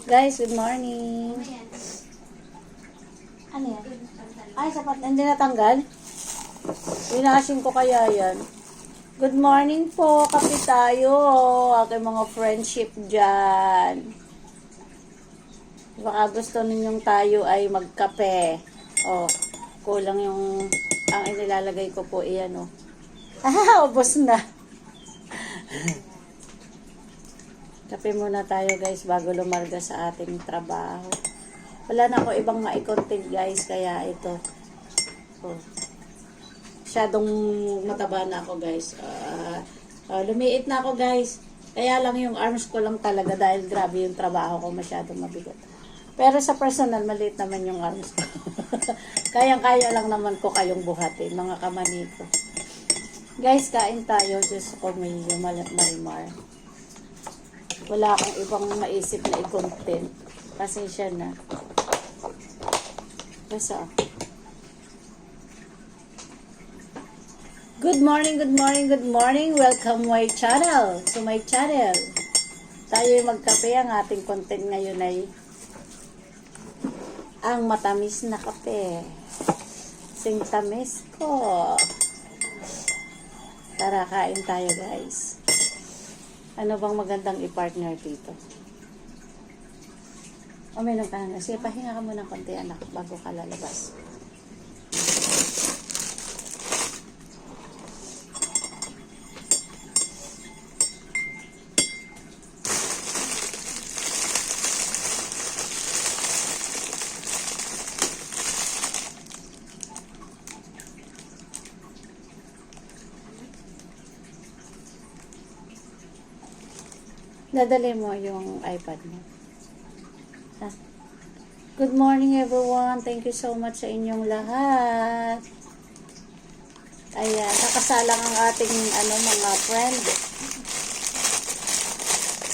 Guys, good morning. Ano yan? Ay, sapat. Hindi natanggal? Winashing ko kaya yan. Good morning po, kape tayo. Aking mga friendship dyan. Baka gusto ninyong tayo ay magkape. Oh, kulang yung ang inilalagay ko po iyan, oh. Ubos na. Kape muna tayo, guys, bago lumarga sa ating trabaho. Wala na ako ibang mai-content, guys, kaya ito. Oh. Masyadong mataba na ako, guys. Lumiit na ako, guys. Kaya lang yung arms ko lang talaga dahil grabe yung trabaho ko, masyadong mabigat. Pero sa personal, maliit naman yung arms ko. Kayang-kaya lang naman ko kayong buhatin, mga kamani ko. Guys, kain tayo. Diyos ko, may marimar. Wala akong ibang maisip na i-content. Pasensya na. Basta. Good morning, good morning, good morning. Welcome my channel. To my channel. Tayo ay magkape. Ang ating content ngayon ay ang matamis na kape. Singtamis ko. Tara, kain tayo, guys. Ano bang magandang i-partner dito? Uminom ka na. Sige, pahinga ka muna ng konti, anak, bago ka lalabas. Dadali mo yung iPad mo. Ha? Good morning, everyone. Thank you so much sa inyong lahat. Ayan, nakasalang ang ating mga friend.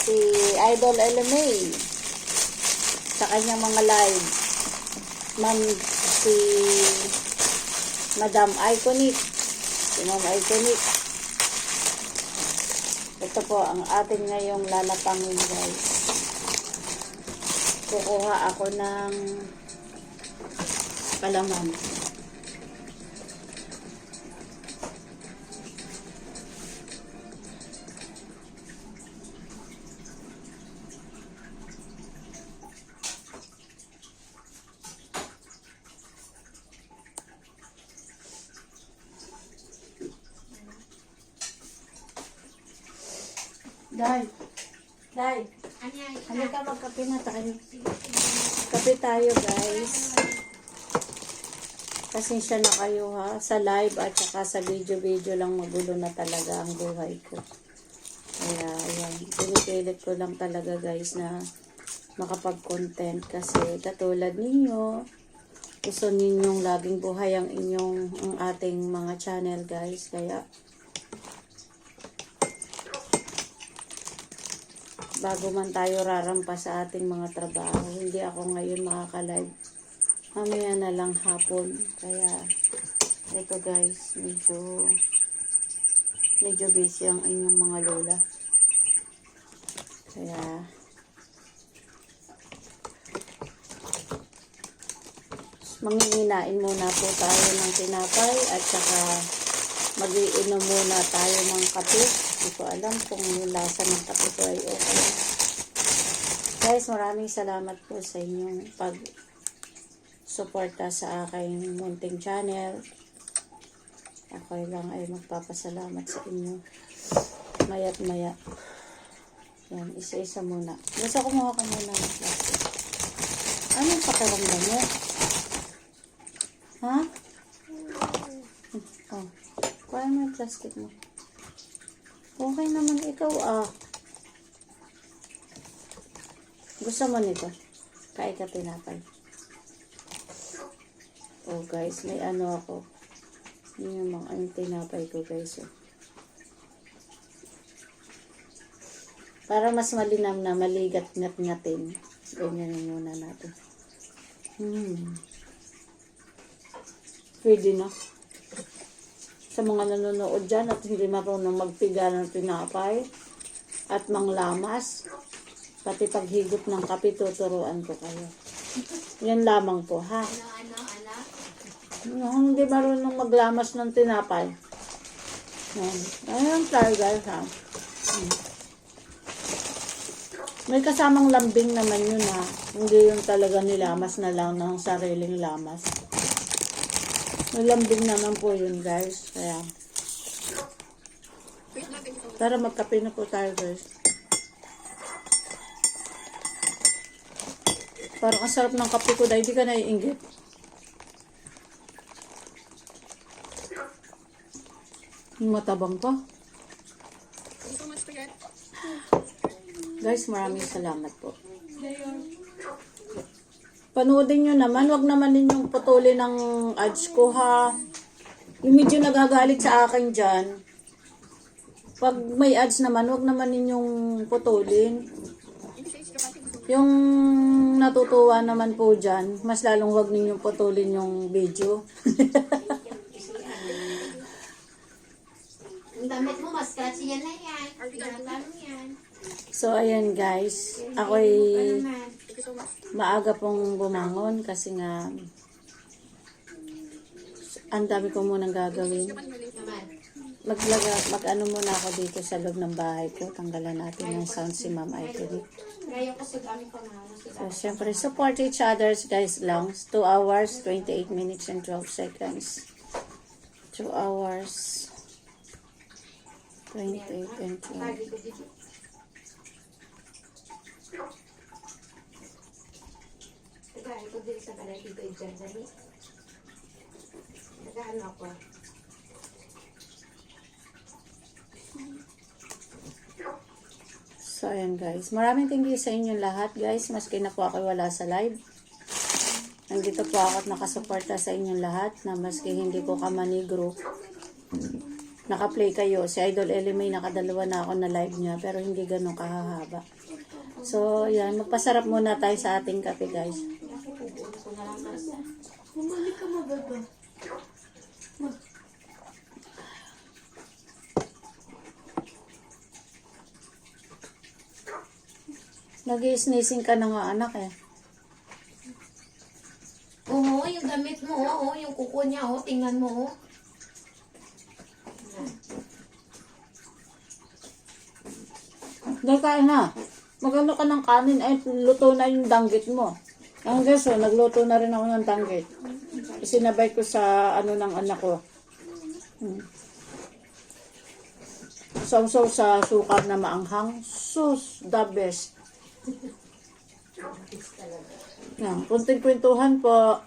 Si Idol LMA. Sa kanyang mga live. Si Madam Iconic. Si Ma'am Iconic. Ito po ang ating ngayong lalapangin, guys. Kukuha ako ng palaman. Dai. Halika, magkape na tayo. Kape tayo, guys. Pasensya na kayo, ha. Sa live at saka sa video lang magulo na talaga ang buhay ko. Kaya, ayan. Pinipilit ko lang talaga, guys, na makapag-content. Kasi katulad ninyo, gusto ninyong laging buhay ang ating mga channel, guys. Kaya, bago man tayo rarampa sa ating mga trabaho, hindi ako ngayon makaka-live. Mamaya na lang hapon. Kaya, ito, guys, medyo busy ang inyong mga lola. Kaya, manginginain muna po tayo ng tinapay at saka mag-iinom muna tayo ng kape. Hindi ko alam kung yung lasa ng kape ko ay okay. Guys, maraming salamat po sa inyong pag-suporta sa aking munting channel. Ako lang ay magpapasalamat sa inyo. Maya't maya. Yan, isa-isa muna. Gusto ko kumuha ka muna ng plastic. Ano yung pakiramdam mo? Ha? Oh. Kuha mo yung plastic mo. Okay naman ikaw, ah. Gusto mo nito? Kain ka tinapay. Oh, guys, may ano ako. Yun yung mga tinapay ko, guys. Oh. Para mas malinam na maligat-ngat-ngatin. Ganyan muna natin. Pwede na. Sa mga nanonood dyan at hindi marunong magpiga ng tinapay at manglamas, Pati paghigop ng kape, tuturuan ko kayo. Yan lamang po, ha? Hindi marunong maglamas ng tinapay. Yan. Ayan tayo guys, ha? May kasamang lambing naman yun, ha? Hindi yung talaga nilamas na lang ng sariling lamas. May lambing naman po yun, guys. Kaya, tara magkape na po tayo, guys. Parang ang sarap ng kape ko dahil di ka naiinggit. Matabang pa. Guys, maraming salamat po. Panoodin nyo naman. Huwag naman ninyong putulin ng ads ko, ha. Yung medyo nagagalit sa akin dyan. Pag may ads naman, huwag naman ninyong putulin. Yung natutuwa naman po dyan, mas lalong huwag ninyong putulin yung video. Ang damit mo, mas scratchy yan na yan. Tinatanong yan. So, ayan guys. Ako'y maaga pong bumangon kasi nga ang dami ko munang gagawin. Mag-ano muna ako dito sa loob ng bahay ko. Tanggalan natin ng sound si Ma'am Aiteri. So, syempre, support each others, guys, lang. 2 hours, 28 minutes, and 12 seconds. 2 hours, 28 and 12. Ito din sa balay dito dyan, dali. Nag-ano ako. So, ayan guys. Maraming thank you sa inyong lahat, guys. Maski na po ako wala sa live. Nandito po ako at nakasuporta sa inyong lahat na maski hindi ko kamanigro. Naka-play kayo. Si Idol Ellie May nakadalawa na ako na live niya pero hindi ganun kahahaba. So, ayan. Magpasarap muna tayo sa ating kape, guys. Bumalik ka magaba. Nag-i-sneezing ka na nga, anak, eh. Oo, yung damit mo, oo, yung kuko niya, oo, tingnan mo, oo. Dahil kain na. Magano ka ng kanin, ay luto na yung danggit mo. Ang guys, nagluto na rin ako ng danggit. Isinabay ko sa ano ng anak ko. Sausaw sa sukar na maanghang. Sus, the best. Yan, kunting kwentuhan po.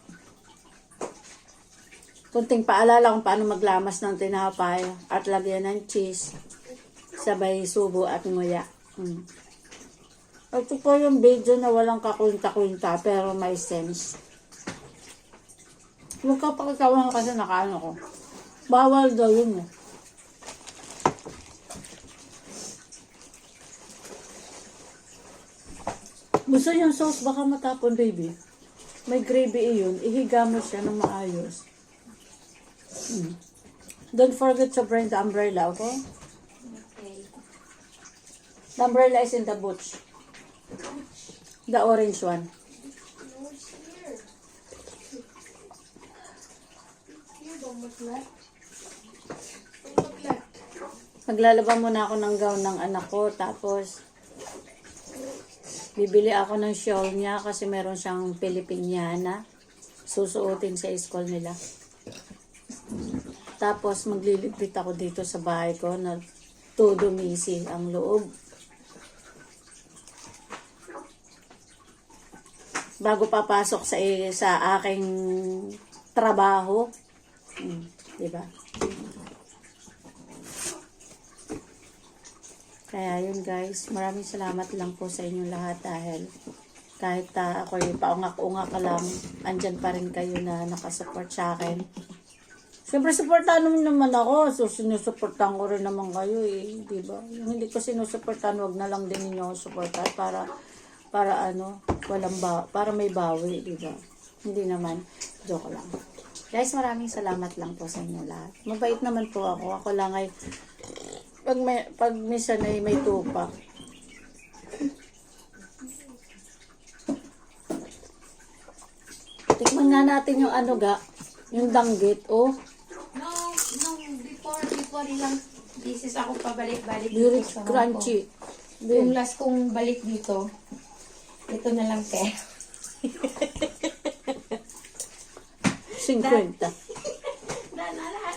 Kunting paalala kung paano maglamas ng tinapay at lagyan ng cheese. Sabay subo at nguya. Ito po yung video na walang kakwinta-kwinta pero may sense. Huwag ka pakikawan kasi nakaano ko. Bawal daw yun eh. Gusto yung sauce baka matapon, baby. May gravy yun. Ihiga mo siya ng maayos. Don't forget to bring the umbrella, okay? Okay. The umbrella is in the boots. The orange one. Maglalaba muna ako ng gown ng anak ko. Tapos, bibili ako ng shawl niya kasi meron siyang Pilipiniana. Susuotin sa school nila. Tapos, magliligpit ako dito sa bahay ko na todo misi ang loob. Bago papasok sa aking trabaho. Diba? Kaya yun guys, maraming salamat lang po sa inyong lahat dahil kahit ako'y paungak-ungak ka lang, andyan pa rin kayo na nakasupport sa akin. Siyempre, supportahan naman ako. So, sinusuportahan ko rin naman kayo eh. Diba? Yung hindi ko sinusuportahan, wag na lang din ninyo supportahan para ano, para may bawi, diba? Hindi naman, joke lang. Guys, maraming salamat lang po sa inyo lahat. Mabait naman po ako. Ako lang ay, pag minsan ay may tupak. Tikman nga natin yung ano ga, yung danggit, oh. Nung before ilang beses ako pabalik-balik Very dito sa Hong Kong. crunchy. Yung last kong balik dito, ito na lang pe. 50.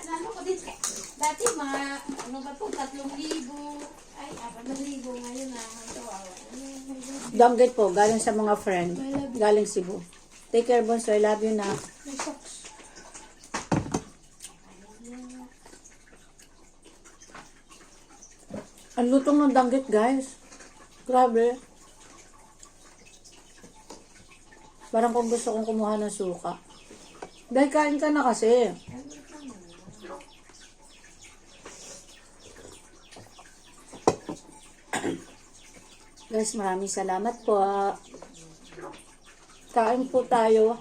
Ano ko din, dati mga, ano ba ito, 3,000, ay, 4,000, ngayon na, ito, Danggit po, galing sa mga friend. Galing Cebu. Take care, Bonso. I love you na. may socks. Ang lutong ng danggit, guys. Grabe. Parang kung gusto kong kumuha ng suka. Dahil kain ka na kasi. Guys, maraming salamat po. Kain po tayo.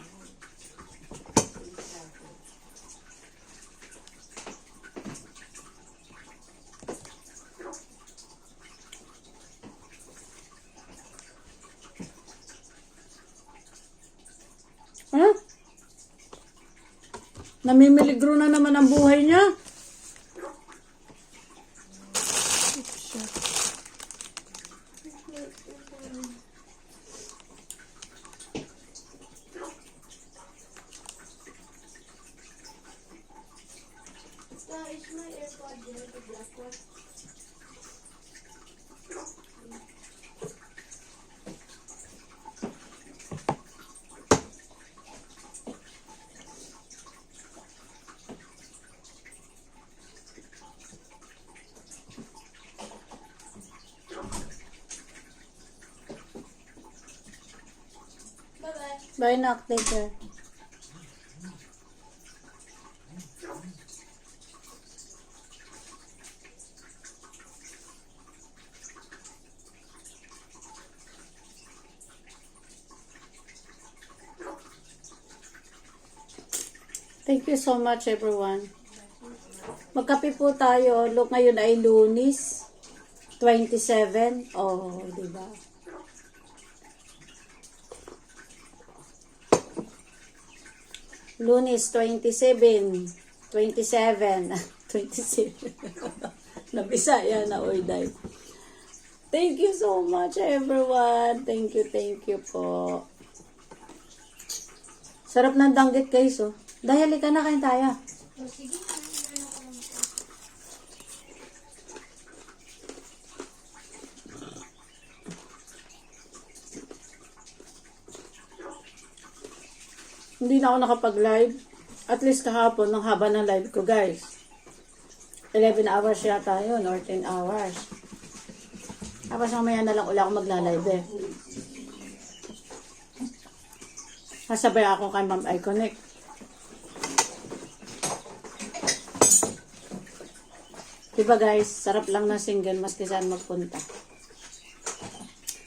Huh? Namimiligro na naman ang buhay niya. Bye, Nak. Take care. Thank you so much, everyone. Magkape po tayo. Look, ngayon ay Lunes, 27. Oh, diba? Lunes, 27. 27. 27. Nabisaya na, Oyday. Thank you so much, everyone. Thank you po. Sarap ng danggit, guys, oh. Dahil ka na, kain tayo. O, sige, Hindi na ako nakapag-live. At least kahapon, ng haba ng live ko, guys. 11 hours yata yun, or 10 hours. Tapos mamaya na lang ulit ako magla-live eh. Nasabay ako kay Ma'am Iconic. Diba guys, sarap lang na single maski saan magpunta.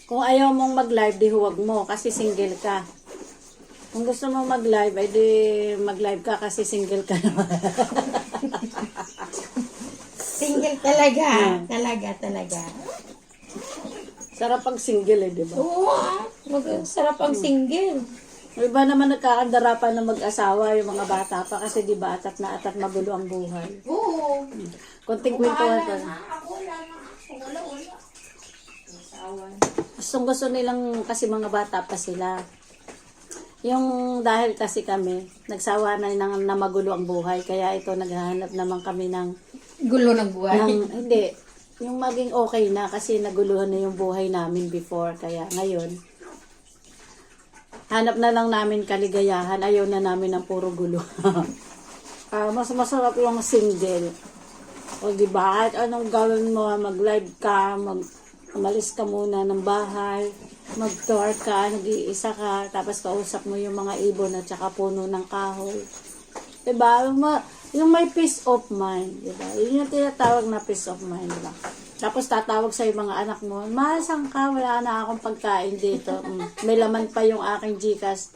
Kung ayaw mong mag-live, di huwag mo kasi single ka. Kung gusto mo mag-live, ay di mag-live ka kasi single ka naman. single talaga. Talaga. Sarap pag single eh, di ba? Oo, sarap ang single. Iba naman nagkakandarapan na mag-asawa yung mga bata pa kasi di ba atat magulo ang buhay. Oo. Konting kwentuhan pa. Ako wala na. Wala. Asawan. Gusto nilang kasi mga bata pa sila. Yung dahil kasi kami, nagsawa na magulo ang buhay. Kaya ito, naghahanap naman kami ng... Gulo ng buhay. Hindi. Yung maging okay na kasi naguluhan na yung buhay namin before. Kaya ngayon, hanap na lang namin kaligayahan. Ayaw na namin ng puro gulo. Mas masarap yung single. O diba? At anong gawin mo? Mag-live ka, umalis ka muna ng bahay, mag-tour ka, nag-iisa ka, tapos kausap mo yung mga ibon at saka puno ng kahoy. Diba? Yung may peace of mind. Diba? Yun yung tinatawag na peace of mind. Diba? Tapos tatawag sa mga anak mo, masang ka, wala na akong pagkain dito. May laman pa yung aking Gcash.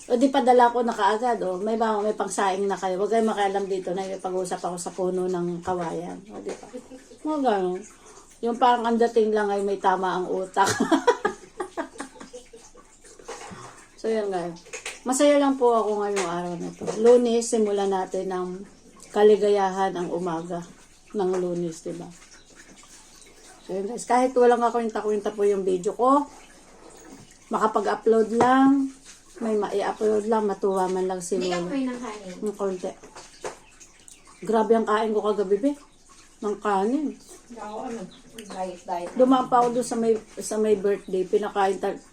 O di padala ko na kaagad. O, may pangsaing na kayo. Huwag kayo makialam dito na pag-usap ako sa puno ng kawayan. O di ba? Mga ganun. Yung parang ang dating lang ay may tama ang utak. So yan guys. Masaya lang po ako ngayong araw na to. Lunes, simulan natin ng kaligayahan ang umaga ng Lunes, diba? So yun guys, kahit walang kakwenta-kwenta po yung video ko, makapag-upload lang, may ma-i-upload lang, matuwa man lang si Hindi ka Lolo. kumain ng kanin. Ng konti. Grabe ang kain ko kagabi, be. Ng kanin. Ako, diet. Dumaan pa ako doon sa may birthday.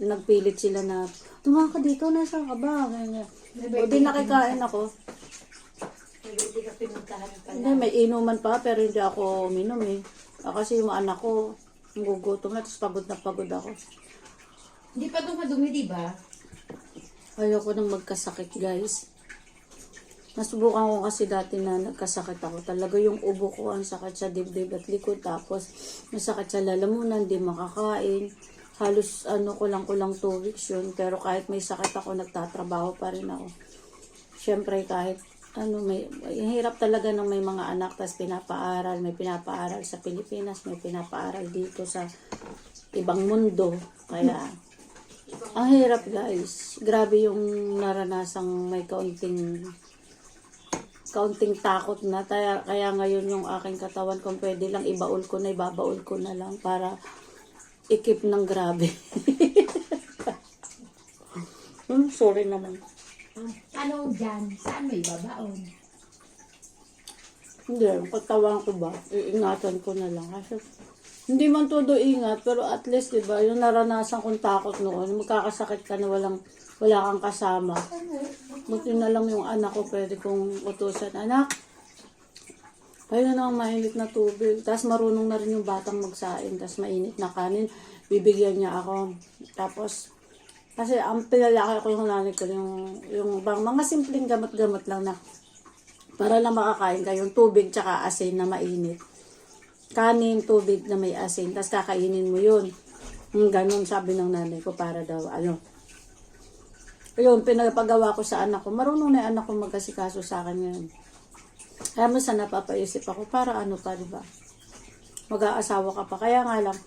Nagpilit sila na, dumaan ka dito, nasa ka ba? Ganyan. O di nakikain ako. Hindi ka pinuntahan ka Hindi, may inuman pa, pero hindi ako uminom eh. Kasi yung anak ko, gugutom na, tapos pagod na pagod ako. Hindi pa dumadumi, di ba? Ayoko nang magkasakit, guys. Nasubukan ko kasi dati na nagkasakit ako. Talaga yung ubo ko, ang sakit sa dibdib at likod. Tapos, masakit sa lalamunan, di makakain. Halos kulang 2 weeks yun. Pero kahit may sakit ako, nagtatrabaho pa rin ako. Siyempre, kahit hirap talaga ng may mga anak, tas pinapaaral. May pinapaaral sa Pilipinas, may pinapaaral dito sa ibang mundo. Kaya, ang hirap guys. Grabe yung naranasang may kaunting takot na. Kaya ngayon yung aking katawan, kung pwede lang ibaul ko na, ibabaul ko na lang para ikip ng grabe. Sorry naman. Ano dyan? Saan may babaon? Hindi, katawan ko ba? Iingatan ko na lang. Kasi, hindi man todo ingat, pero at least, di ba, yung naranasan kong takot noon, magkakasakit ka na wala kang kasama. Buti na lang yung anak ko, pwede kong utusan, anak, pahinga na ang mainit na tubig. Tapos marunong na rin yung batang magsaing, tapos mainit na kanin, bibigyan niya ako. Tapos, kasi ang pinalaki ko yung nanay ko, yung mga simpleng gamot-gamot lang na para lang makakain ka, yung tubig tsaka asin na mainit. Kanin, tubig na may asin, tapos kakainin mo yun. Ganun sabi ng nanay ko para daw, Ayun, pinapagawa ko sa anak ko. Marunong na yung anak ko magkasikaso sa akin ngayon. Kaya minsan napapaisip ako, para pa, diba? Mag-aasawa ka pa. Kaya nga lang,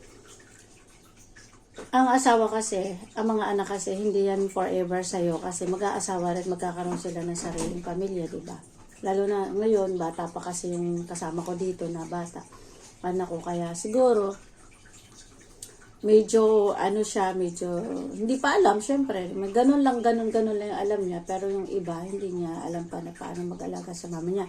ang asawa kasi, ang mga anak kasi, hindi yan forever sa'yo. Kasi mag-aasawa rin, magkakaroon sila ng sariling pamilya, diba? Lalo na ngayon, bata pa kasi yung kasama ko dito na bata. Anak ko, kaya siguro, medyo hindi pa alam, syempre. Ganun lang yung alam niya. Pero yung iba, hindi niya alam pa na paano mag-alaga sa mama niya.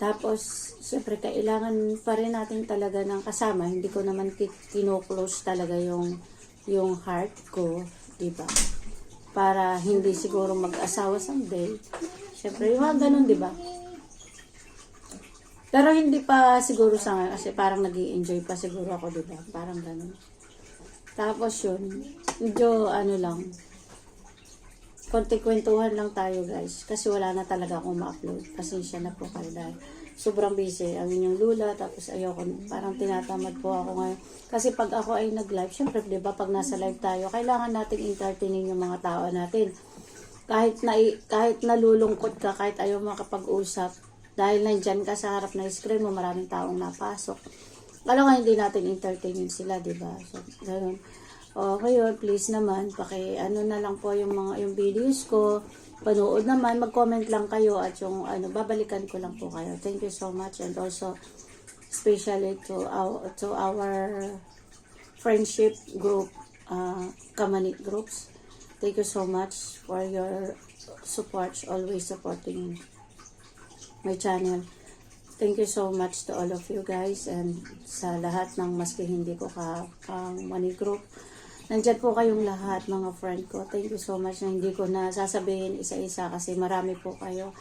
Tapos, syempre, kailangan pa rin natin talaga ng kasama. Hindi ko naman kino-close talaga yung heart ko, diba? Para hindi siguro mag-asawa someday. Syempre, yung mga ganun, diba? Pero hindi pa siguro sa ngayon kasi parang nag-i-enjoy pa siguro ako, diba? Parang ganun. Tapos yun, medyo lang, konti-kwentuhan lang tayo guys. Kasi wala na talaga akong ma-upload. Pasensya na po kayo dahil sobrang busy ang inyong lula. Tapos ayoko, parang tinatamad po ako ngayon. Kasi pag ako ay nag-live, syempre diba pag nasa live tayo, kailangan natin entertaining yung mga tao natin. Kahit nalulungkot ka, kahit ayaw makapag-usap, dahil nandyan ka sa harap na screen mo, maraming taong napasok. Alam nga, hindi natin entertainin sila, diba? So, ganun. O, ngayon, please naman, na lang po yung videos ko. Panood naman, mag-comment lang kayo at yung, babalikan ko lang po kayo. Thank you so much. And also, especially to our friendship group, Kamanit groups. Thank you so much for your support, always supporting my channel. Thank you so much to all of you guys and sa lahat ng maski hindi ko money group. Nandyan po kayong lahat mga friend ko. Thank you so much na hindi ko na sasabihin isa-isa kasi marami po kayo.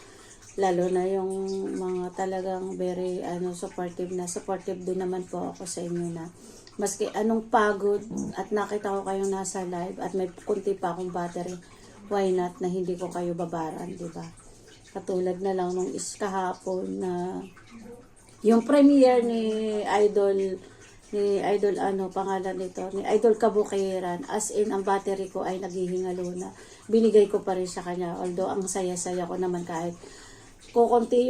Lalo na yung mga talagang very supportive din naman po ako sa inyo na maski anong pagod at nakita ko kayong nasa live at may kunti pa akong battery, why not na hindi ko kayo babaran, diba? Katulad na lang nung kahapon na yung premiere ni Idol pangalan nito, ni Idol Kabukiran, as in ang battery ko ay naghihingalo na. Binigay ko pa rin sa kanya, although ang saya-saya ko naman kahit kukunti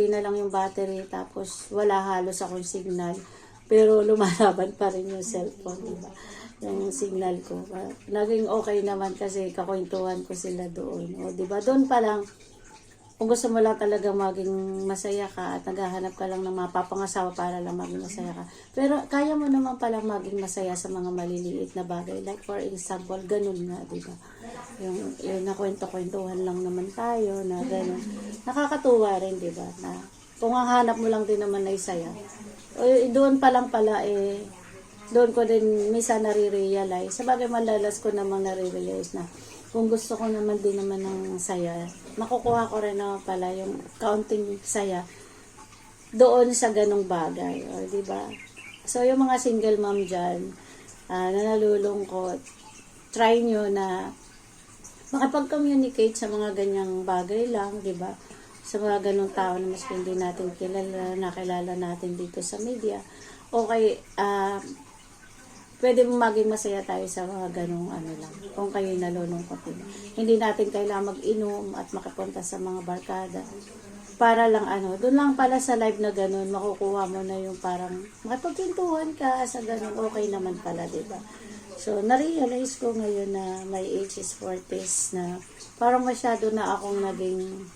na lang yung battery tapos wala halos akong signal, pero lumalaban pa rin yung cellphone, diba? yung signal ko. Naging okay naman kasi kakwentuhan ko sila doon. O, di ba? Doon pa lang, kung gusto mo lang talaga maging masaya ka at naghahanap ka lang ng mapapangasawa para lang maging masaya ka. Pero kaya mo naman palang maging masaya sa mga maliliit na bagay. Like for example, ganun nga, di ba? Yung nakwento-kwentuhan lang naman tayo na ganun. Nakakatuwa rin, di ba? Na kung ang hanap mo lang din naman ay saya. Doon pa lang pala doon ko din minsan nare-realize. Sabagay malalas ko namang nare-realize na kung gusto ko naman din naman ng saya, makukuha ko rin naman pala yung counting saya doon sa ganong bagay. O, diba? So, yung mga single mom dyan, na nalulungkot, try nyo na makapag-communicate sa mga ganyang bagay lang, diba? Sa mga ganong tao na mas hindi natin kilala, nakilala natin dito sa media. Okay, pwede mo maging masaya tayo sa mga ganong lang, kung kayo'y nalulungkot. Hindi natin kailangan mag-inom at makapunta sa mga barkada. Para lang doon lang pala sa live na ganon, makukuha mo na yung parang makapagpintuhan ka sa ganon, okay naman pala, diba? So, na-realize ko ngayon na my age is 40s na parang masyado na akong naging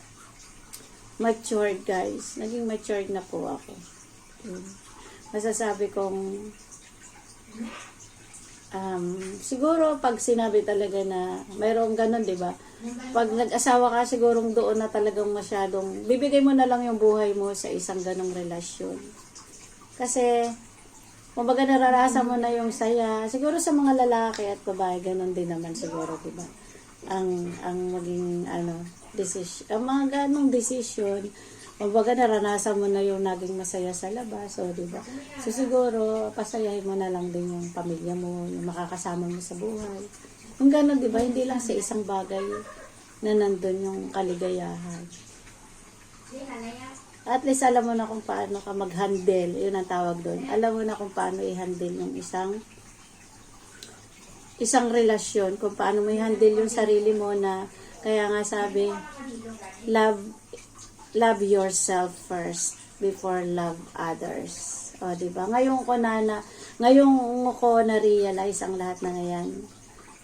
matured, guys. Naging matured na po ako. Masasabi kong siguro pag sinabi talaga na mayroong ganun, di ba? Pag nag-asawa ka, sigurong doon na talagang masyadong bibigay mo na lang yung buhay mo sa isang ganong relasyon. Kasi kumbaga nararasan mo na yung saya. Siguro sa mga lalaki at babae, ganun din naman siguro, di ba? Ang maging decision, ang mga ganong decision. Kumbaga naranasan mo na yung naging masaya sa labas, so di ba? So siguro pasayahin mo na lang din yung pamilya mo, yung makakasama mo sa buhay. Yung gano'n, di ba? Hindi lang sa isang bagay na nandun yung kaligayahan. At least alam mo na kung paano ka mag-handle, yun ang tawag doon. Alam mo na kung paano i-handle yung isang relasyon, kung paano mo i-handle yung sarili mo na, kaya nga sabi, love yourself first before love others. O, diba? Ngayon ko na-realize ang lahat na ngayon.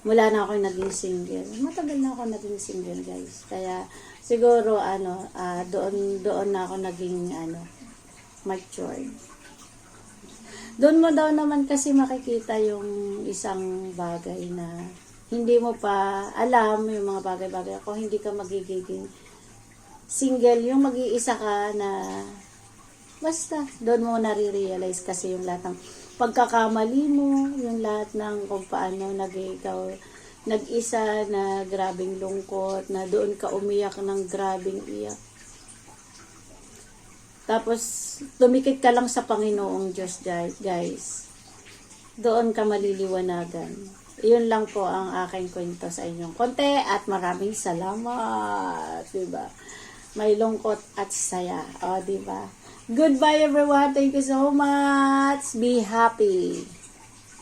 Mula na ako naging single. Matagal na ako naging single, guys. Kaya, siguro, doon na ako naging, matured. Doon mo daw naman kasi makikita yung isang bagay na hindi mo pa alam yung mga bagay-bagay. Ako, hindi ka magiging single, yung mag-iisa ka na basta, doon mo nare-realize kasi yung lahat ng pagkakamali mo, yung lahat ng kung paano nag-isa na grabing lungkot, na doon ka umiyak ng grabing iyak. Tapos, tumikit ka lang sa Panginoong Diyos, guys. Doon ka maliliwanagan. Yun lang po ang aking kwento sa inyong konti at maraming salamat. Diba? May lungkot at saya. O, diba? Goodbye everyone. Thank you so much. Be happy.